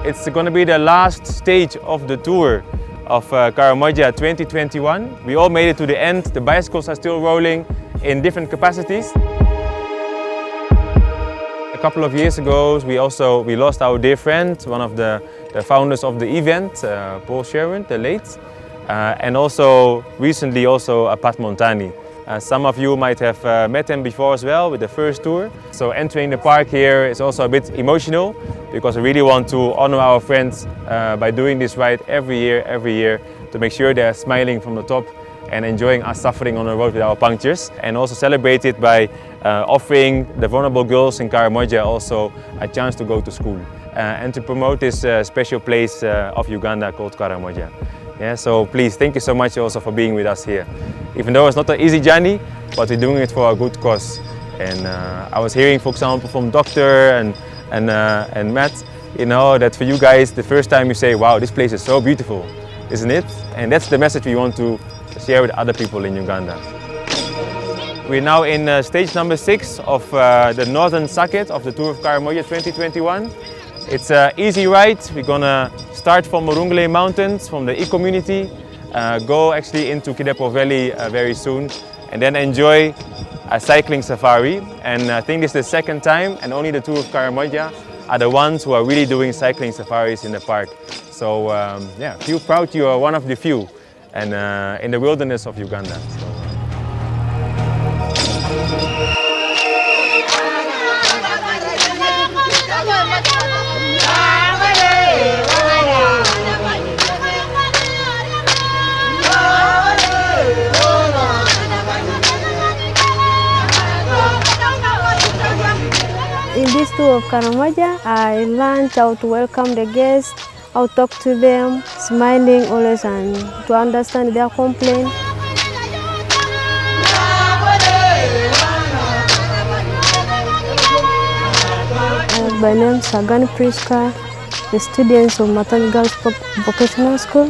It's going to be the last stage of the tour of Karamoja 2021. We all made it to the end. The bicycles are still rolling in different capacities. A couple of years ago, we lost our dear friend, one of the founders of the event, Paul Sherwin, the late, and also recently Pat Montani. Some of you might have met him before as well with the first tour. So entering the park here is also a bit emotional because we really want to honor our friends by doing this ride every year to make sure they're smiling from the top and enjoying us suffering on the road with our punctures, and also celebrate it by offering the vulnerable girls in Karamoja also a chance to go to school and to promote this special place of Uganda called Karamoja. Yeah, so please, thank you so much also for being with us here. Even though it's not an easy journey, but we're doing it for a good cause. And I was hearing, for example, from Doctor and Matt, you know, that for you guys, the first time you say, wow, this place is so beautiful, isn't it? And that's the message we want to share with other people in Uganda. We're now in stage number 6 of the northern circuit of the Tour of Karamoja 2021. It's an easy ride. We're gonna start from Morungle Mountains, from the E-community, go actually into Kidepo Valley very soon, and then enjoy a cycling safari. And I think this is the second time, and only the Tour of Karamoja are the ones who are really doing cycling safaris in the park. So yeah, feel proud you are one of the few, and in the wilderness of Uganda. So. In this tour of Karamoja, I learned how to welcome the guests, how to talk to them, smiling always and to understand their complaint. My name is Sagan Priska, the students of Matani Girls Vocational School,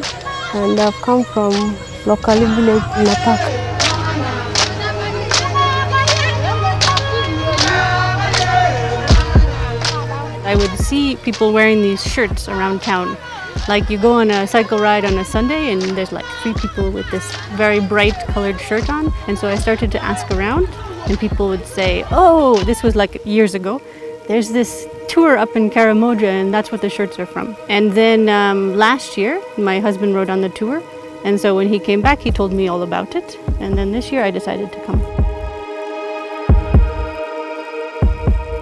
and I've come from local village in the park. I would see people wearing these shirts around town. Like you go on a cycle ride on a Sunday and there's like 3 people with this very bright colored shirt on. And so I started to ask around and people would say, oh, this was like years ago. There's this tour up in Karamoja and that's what the shirts are from. And then last year, my husband rode on the tour. And so when he came back, he told me all about it. And then this year I decided to come.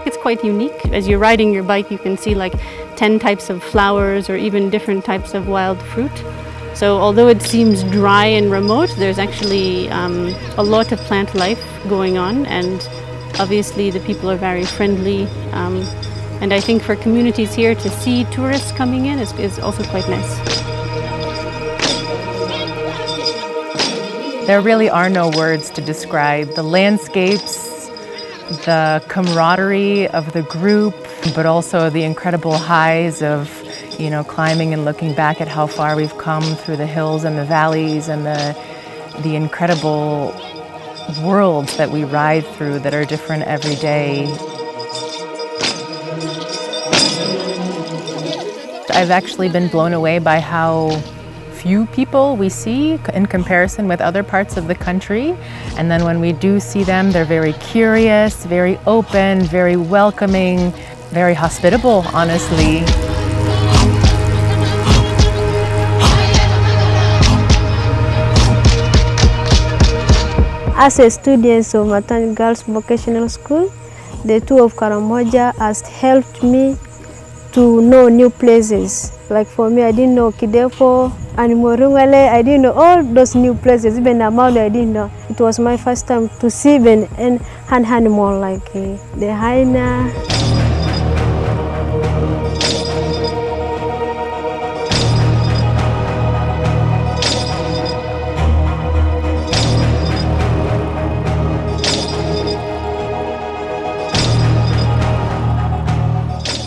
It's quite unique. As you're riding your bike, you can see like 10 types of flowers or even different types of wild fruit. So although it seems dry and remote, there's actually a lot of plant life going on, and obviously the people are very friendly. And I think for communities here to see tourists coming in is also quite nice. There really are no words to describe the landscapes, the camaraderie of the group, but also the incredible highs of, you know, climbing and looking back at how far we've come through the hills and the valleys, and the incredible worlds that we ride through that are different every day. I've actually been blown away by how few people we see in comparison with other parts of the country. And then when we do see them, they're very curious, very open, very welcoming, very hospitable, honestly. As a student of Matani Girls Vocational School, the tour of Karamoja has helped me to know new places. Like for me, I didn't know Kidepo and Morungale. I didn't know all those new places. Even Tamale, I didn't know. It was my first time to see even an animal like the hyena.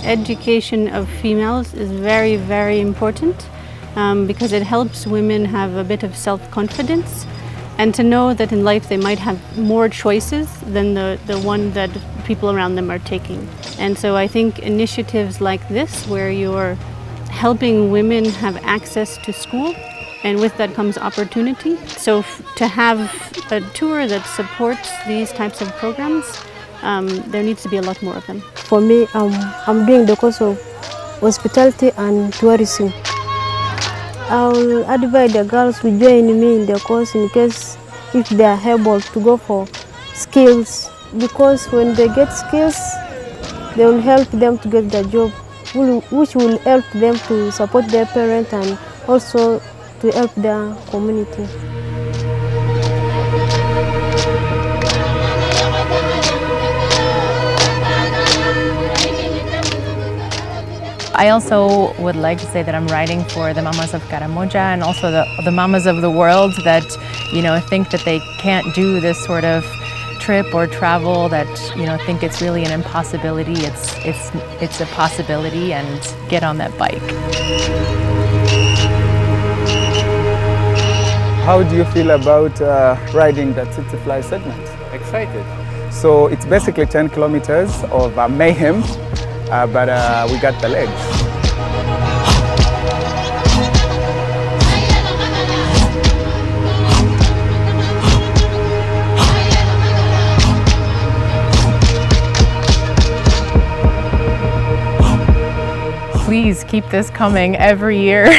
Education of females is very, very important because it helps women have a bit of self-confidence and to know that in life they might have more choices than the one that people around them are taking. And so I think initiatives like this, where you're helping women have access to school, and with that comes opportunity. So to have a tour that supports these types of programs, there needs to be a lot more of them. For me, I'm doing the course of hospitality and tourism. I'll advise the girls to join me in the course in case if they are able to go for skills, because when they get skills, they will help them to get the job, which will help them to support their parents and also to help their community. I also would like to say that I'm writing for the mamas of Karamoja and also the mamas of the world that, think that they can't do this sort of trip or travel, that, think it's really an impossibility. It's a possibility, and get on that bike. How do you feel about riding the Tsetse Fly segment? Excited. So it's basically 10 kilometers of mayhem, but we got the legs. Please keep this coming every year.